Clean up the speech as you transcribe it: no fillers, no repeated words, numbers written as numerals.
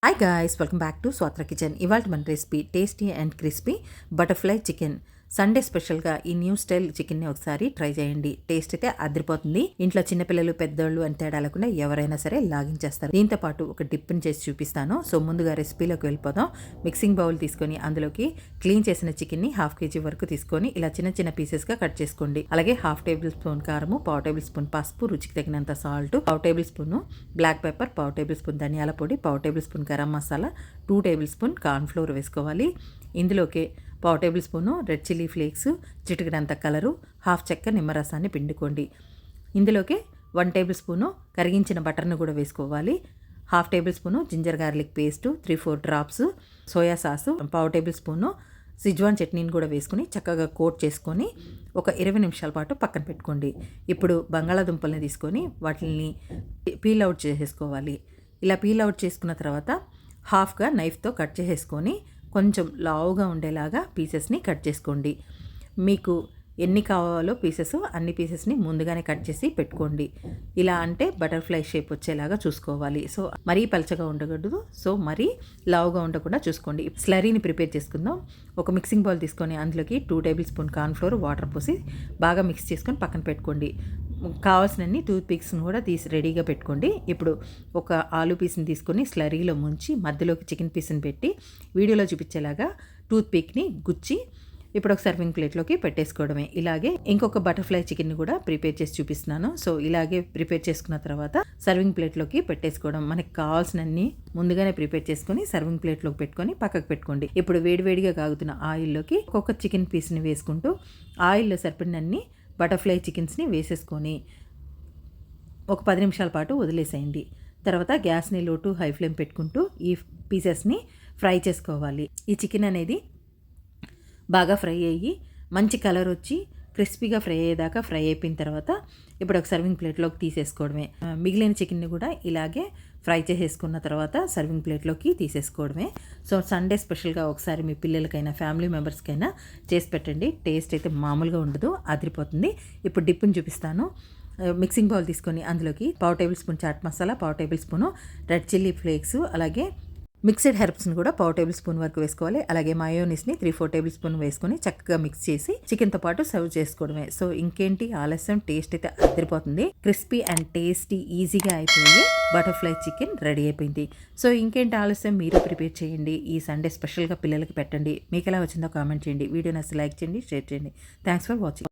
Hi guys, welcome back to Swathra kitchen. ఇవాళ మన recipe tasty and crispy butterfly chicken. Sunday స్పెషల్గా ఈ new style చికెన్ని ఒకసారి ట్రై చేయండి. టేస్ట్ అయితే అదిరిపోతుంది. ఇంట్లో చిన్నపిల్లలు పెద్దోళ్ళు అని తేడా లేకుండా ఎవరైనా సరే లాగించేస్తారు. దీంతో పాటు ఒక డిప్ని చేసి చూపిస్తాను. సో ముందుగా రెసిపీలోకి వెళ్ళిపోదాం. మిక్సింగ్ బౌల్ తీసుకొని అందులోకి క్లీన్ చేసిన చికెన్ని 1/2 kg వరకు తీసుకొని ఇలా చిన్న చిన్న పీసెస్గా కట్ చేసుకోండి. అలాగే 1/2 టేబుల్ స్పూన్ కారము, 1/4 టేబుల్ స్పూన్ పసుపు, రుచికి తగినంత salt, 1/4 tablespoon black pepper, 1/4 tablespoon ధనియాల పొడి, 1/4 tablespoon garam masala, 2 tablespoon cornflour వేసుకోవాలి. ఇందులోకి 1/4 tablespoon red chilli flakes, చిటికెడంత కలరు, 1/2 చెక్క నిమ్మరసాన్ని పిండుకోండి. ఇందులోకి 1 టేబుల్ స్పూను కరిగించిన బటర్ను కూడా వేసుకోవాలి. 1/2 tablespoon ginger garlic paste, 3-4 drops soya sauce, 1/4 tablespoon Schezwan చట్నీని కూడా వేసుకొని చక్కగా కోట్ చేసుకొని ఒక 20 నిమిషాల పాటు పక్కన పెట్టుకోండి. ఇప్పుడు బంగాళాదుంపల్ని తీసుకొని వాటిని పీల్ అవుట్ చేసేసుకోవాలి. ఇలా పీల్ అవుట్ చేసుకున్న తర్వాత హాఫ్గా నైఫ్తో కట్ చేసేసుకొని కొంచెం లావుగా ఉండేలాగా పీసెస్ని కట్ చేసుకోండి. మీకు ఎన్ని కావాలో పీసెస్ అన్ని పీసెస్ని ముందుగానే కట్ చేసి పెట్టుకోండి. ఇలా అంటే బటర్ఫ్లై షేప్ వచ్చేలాగా చూసుకోవాలి. సో మరీ పలచగా ఉండకూడదు, సో మరీ లావుగా ఉండకుండా చూసుకోండి. స్లరీని ప్రిపేర్ చేసుకుందాం. ఒక మిక్సింగ్ బౌల్ తీసుకొని అందులోకి 2 టేబుల్ స్పూన్ కార్న్ఫ్లోర్ వాటర్ పోసి బాగా మిక్స్ చేసుకొని పక్కన పెట్టుకోండి. కావాల్సినన్ని టూత్ పిక్స్ని కూడా తీసి రెడీగా పెట్టుకోండి. ఇప్పుడు ఒక ఆలు పీస్ని తీసుకొని స్లరీలో ముంచి మధ్యలోకి చికెన్ పీస్ని పెట్టి వీడియోలో చూపించేలాగా టూత్ పిక్ని గుచ్చి ఇప్పుడు ఒక సర్వింగ్ ప్లేట్లోకి పెట్టేసుకోవడమే. ఇలాగే ఇంకొక బటర్ఫ్లై చికెన్ని కూడా ప్రిపేర్ చేసి చూపిస్తున్నాను. సో ఇలాగే ప్రిపేర్ చేసుకున్న తర్వాత సర్వింగ్ ప్లేట్లోకి పెట్టేసుకోవడం. మనకి కావాల్సినన్ని ముందుగానే ప్రిపేర్ చేసుకొని సర్వింగ్ ప్లేట్లోకి పెట్టుకొని పక్కకు పెట్టుకోండి. ఇప్పుడు వేడివేడిగా కాగుతున్న ఆయిల్లోకి ఒక్కొక్క చికెన్ పీస్ని వేసుకుంటూ ఆయిల్లో సరిపడినన్ని బటర్ఫ్లై చికెన్స్ని వేసేసుకొని ఒక 10 నిమిషాల పాటు వదిలేసేయండి. తర్వాత గ్యాస్ని లో టు హై ఫ్లేమ్ పెట్టుకుంటూ ఈ పీసెస్ని ఫ్రై చేసుకోవాలి. ఈ చికెన్ అనేది బాగా ఫ్రై అయ్యి మంచి కలర్ వచ్చి క్రిస్పీగా ఫ్రై అయ్యేదాకా ఫ్రై అయిపోయిన తర్వాత ఇప్పుడు ఒక సర్వింగ్ ప్లేట్లోకి తీసేసుకోవడమే. మిగిలిన చికెన్ని కూడా ఇలాగే ఫ్రై చేసేసుకున్న తర్వాత సర్వింగ్ ప్లేట్లోకి తీసేసుకోవడమే. సో సండే స్పెషల్గా ఒకసారి మీ పిల్లలకైనా ఫ్యామిలీ మెంబర్స్కైనా చేసి పెట్టండి. టేస్ట్ అయితే మామూలుగా ఉండదు, అదిరిపోతుంది. ఇప్పుడు డిప్ని చూపిస్తాను. మిక్సింగ్ బౌల్ తీసుకొని అందులోకి 1/4 tablespoon chaat masala, 1/4 tablespoon red chilli flakes, అలాగే మిక్స్డ్ హెర్బ్స్ని కూడా 1/4 టేబుల్ స్పూన్ వరకు వేసుకోవాలి. అలాగే మయోనీస్ని 3-4 టేబుల్ స్పూన్ వేసుకొని చక్కగా మిక్స్ చేసి చికెన్తో పాటు సర్వ్ చేసుకోవడమే. సో ఇంకేంటి ఆలస్యం, టేస్ట్ అయితే అదిరిపోతుంది. క్రిస్పీ అండ్ టేస్టీ ఈజీగా అయిపోయి బటర్ఫ్లై చికెన్ రెడీ అయిపోయింది. సో ఇంకేంటి ఆలస్యం, మీరు ప్రిపేర్ చేయండి. ఈ సండే స్పెషల్గా పిల్లలకి పెట్టండి. మీకు ఎలా వచ్చిందో కామెంట్ చేయండి. వీడియో నచ్చితే లైక్ చేయండి, షేర్ చేయండి. Thanks for watching.